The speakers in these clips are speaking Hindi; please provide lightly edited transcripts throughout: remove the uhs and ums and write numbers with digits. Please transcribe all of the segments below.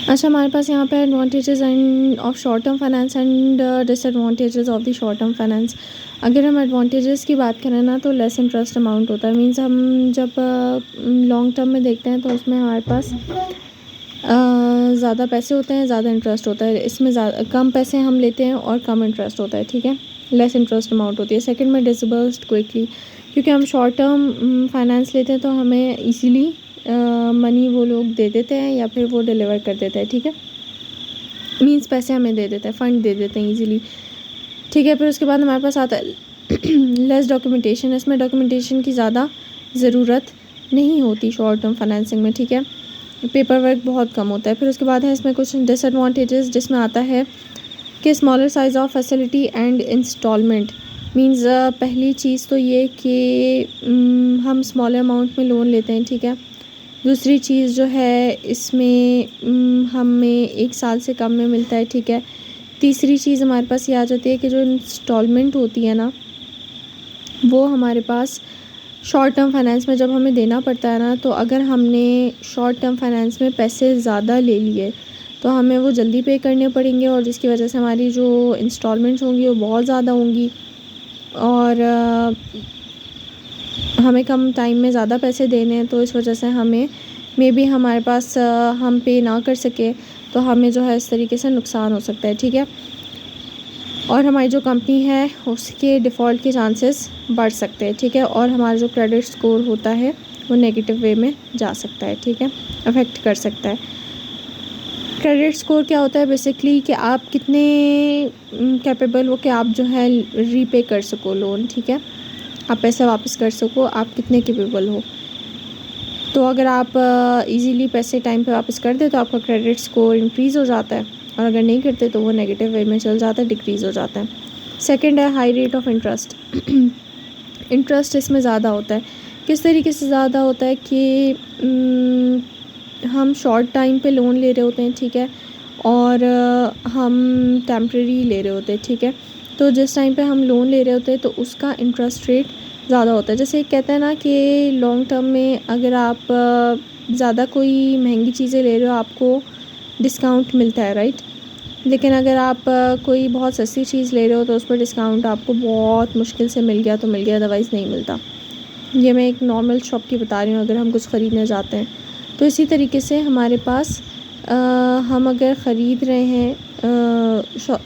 अच्छा, हमारे पास यहाँ पे advantages end of short term finance and disadvantages of the short term finance. अगर हम एडवांटेजेस की बात करें ना, तो लेस इंटरेस्ट अमाउंट होता है। मींस हम जब लॉन्ग टर्म में देखते हैं तो उसमें हमारे पास ज़्यादा पैसे होते हैं, ज़्यादा इंटरेस्ट होता है। इसमें कम पैसे हम लेते हैं और कम इंटरेस्ट होता है, ठीक है। लेस इंटरेस्ट अमाउंट होती है। सेकंड में डिसबर्स्ड क्विकली, क्योंकि हम शॉर्ट टर्म फाइनेंस लेते हैं तो हमें इजीली मनी वो लोग दे देते हैं या फिर वो डिलीवर कर देते हैं, ठीक है। मींस पैसे हमें दे देते हैं, फ़ंड दे देते हैं इजीली, ठीक है। फिर उसके बाद हमारे पास आता है लेस डॉक्यूमेंटेशन। इसमें डॉक्यूमेंटेशन की ज़्यादा ज़रूरत नहीं होती शॉर्ट टर्म फाइनेंसिंग में, ठीक है। पेपर वर्क बहुत कम होता है। फिर उसके बाद है इसमें कुछ डिसएडवांटेजेस, जिसमें आता है कि smaller size of facility and installment. Means पहली चीज़ तो ये कि हम स्मॉलर अमाउंट में लोन लेते हैं, ठीक है। दूसरी चीज़ जो है इसमें हमें 1 साल से कम में मिलता है, ठीक है। तीसरी चीज़ हमारे पास ये आ जाती है कि जो इंस्टॉलमेंट होती है ना, वो हमारे पास शॉर्ट टर्म फाइनेंस में जब हमें देना पड़ता है ना, तो अगर हमने शॉर्ट टर्म फाइनेंस में पैसे ज़्यादा ले लिए तो हमें वो जल्दी पे करने पड़ेंगे, और जिसकी वजह से हमारी जो इंस्टॉलमेंट्स होंगी वो बहुत ज़्यादा होंगी, और हमें कम टाइम में ज़्यादा पैसे देने हैं। तो इस वजह से हमें मे बी हमारे पास हम पे ना कर सके, तो हमें जो है इस तरीके से नुकसान हो सकता है, ठीक है। और हमारी जो कंपनी है उसके डिफ़ॉल्ट के चांसेस बढ़ सकते हैं, ठीक है। और हमारा जो क्रेडिट स्कोर होता है वो नेगेटिव वे में जा सकता है, ठीक है, अफेक्ट कर सकता है। क्रेडिट स्कोर क्या होता है बेसिकली, कि आप कितने कैपेबल हो कि आप जो है रीपे कर सको लोन, ठीक है, आप पैसा वापस कर सको, आप कितने कैपेबल हो। तो अगर आप इजीली पैसे टाइम पे वापस कर दे तो आपका क्रेडिट स्कोर इंक्रीज़ हो जाता है, और अगर नहीं करते तो वो नेगेटिव वे में चल जाता है, डिक्रीज़ हो जाता है। सेकंड है high rate of interest. Interest इसमें ज़्यादा होता है। किस तरीके से ज़्यादा होता है कि हम शॉर्ट टाइम पे लोन ले रहे होते हैं, ठीक है, और हम टेम्प्रेरी ले रहे होते हैं, ठीक है। तो जिस टाइम पे हम लोन ले रहे होते हैं तो उसका इंटरेस्ट रेट ज़्यादा होता है। जैसे कहते हैं ना कि लॉन्ग टर्म में अगर आप ज़्यादा कोई महंगी चीज़ें ले रहे हो आपको डिस्काउंट मिलता है, राइट। लेकिन अगर आप कोई बहुत सस्ती चीज़ ले रहे हो तो उस पर डिस्काउंट आपको बहुत मुश्किल से मिल गया तो मिल गया, अदरवाइज़ नहीं मिलता। ये मैं एक नॉर्मल शॉप की बता रही हूँ, अगर हम कुछ ख़रीदने जाते हैं तो इसी तरीके से हमारे पास हम अगर ख़रीद रहे हैं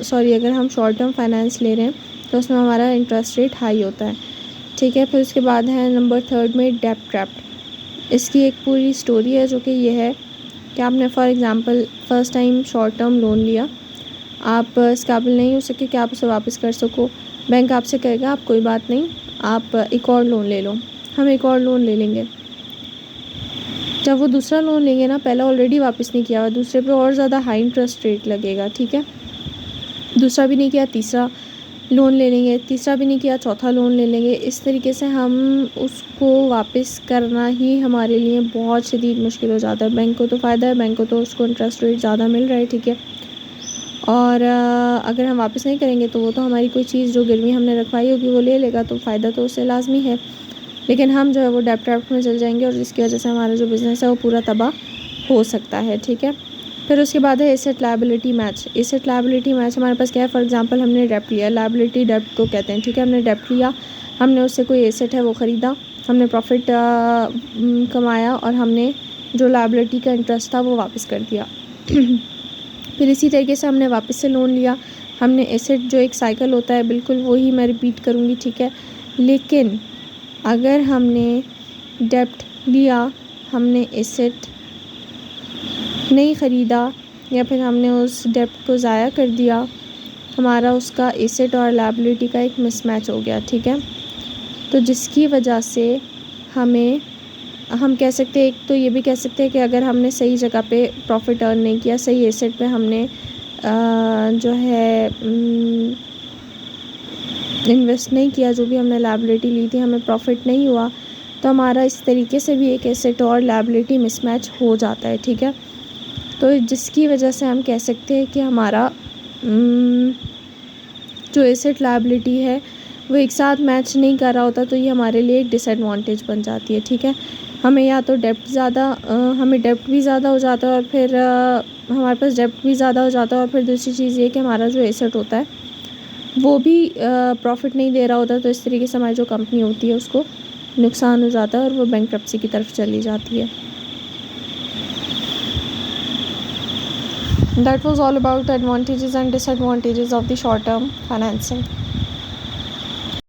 सॉरी अगर हम शॉर्ट टर्म फाइनेंस ले रहे हैं तो उसमें हमारा इंटरेस्ट रेट हाई होता है, ठीक है। फिर उसके बाद है नंबर 3 में डेट ट्रैप। इसकी एक पूरी स्टोरी है, जो कि ये है कि आपने for example first time short term loan लिया, आप इस काबिल नहीं हो सके कि आप उसे वापस कर सको। बैंक आपसे कहेगा आप कोई बात नहीं, आप एक और लोन ले लो, हम एक और लोन ले लेंगे। जब वो दूसरा लोन लेंगे ना, पहला ऑलरेडी वापस नहीं किया हुआ, दूसरे पे और ज़्यादा हाई इंटरेस्ट रेट लगेगा, ठीक है। दूसरा भी नहीं किया, तीसरा लोन ले लेंगे, तीसरा भी नहीं किया, चौथा लोन ले लेंगे। इस तरीके से हम उसको वापस करना ही हमारे लिए बहुत शदीद मुश्किल हो जाता है। बैंक को तो फ़ायदा है, बैंक को तो उसको इंटरेस्ट रेट ज़्यादा मिल रहा है, ठीक है। और अगर हम वापस नहीं करेंगे तो वो तो हमारी कोई चीज़ जो गिरवी हमने रखवाई होगी वो ले लेगा, तो फ़ायदा तो उससे लाजमी है। लेकिन हम जो है वो डेब्ट ट्रैप में चल जाएंगे, और जिसकी वजह से हमारा जो बिज़नेस है वो पूरा तबाह हो सकता है, ठीक है। फिर उसके बाद है asset liability match. Asset liability match हमारे पास क्या है, फॉर एग्जांपल हमने डेब्ट लिया, लायबिलिटी डेब्ट को कहते हैं, ठीक है। हमने डेब्ट लिया, हमने उससे कोई एसेट है वो ख़रीदा, हमने प्रॉफिट कमाया, और हमने जो लायबिलिटी का इंटरेस्ट था वो वापस कर दिया। फिर इसी तरीके से हमने वापस से लोन लिया, हमने एसेट जो एक साइकिल होता है बिल्कुल वही मैं रिपीट करूँगी, ठीक है। लेकिन अगर हमने डेब्ट लिया, हमने एसेट नहीं ख़रीदा, या फिर हमने उस डेब्ट को ज़ाया कर दिया, हमारा उसका एसेट और लायबिलिटी का एक मिसमैच हो गया, ठीक है। तो जिसकी वजह से हम कह सकते हैं, एक तो ये भी कह सकते हैं कि अगर हमने सही जगह पे प्रॉफिट अर्न नहीं किया, सही एसेट पे हमने जो है इन्वेस्ट नहीं किया, जो भी हमने लायबिलिटी ली थी हमें प्रॉफिट नहीं हुआ, तो हमारा इस तरीके से भी एक एसेट और लायबिलिटी मिसमैच हो जाता है, ठीक है। तो जिसकी वजह से हम कह सकते हैं कि हमारा जो एसेट लायबिलिटी है वो एक साथ मैच नहीं कर रहा होता, तो ये हमारे लिए एक डिसएडवांटेज बन जाती है, ठीक है। हमें या तो हमें डेप्ट भी ज़्यादा हो जाता है, और फिर हमारे पास डेप्ट भी ज़्यादा हो जाता है, और फिर दूसरी चीज़ ये कि हमारा जो एसेट होता है वो भी प्रॉफिट नहीं दे रहा होता, तो इस तरीके से हमारी जो कंपनी होती है उसको नुकसान हो जाता है और वो बैंकरप्सी की तरफ चली जाती है। That was all about the advantages and disadvantages of the short term financing.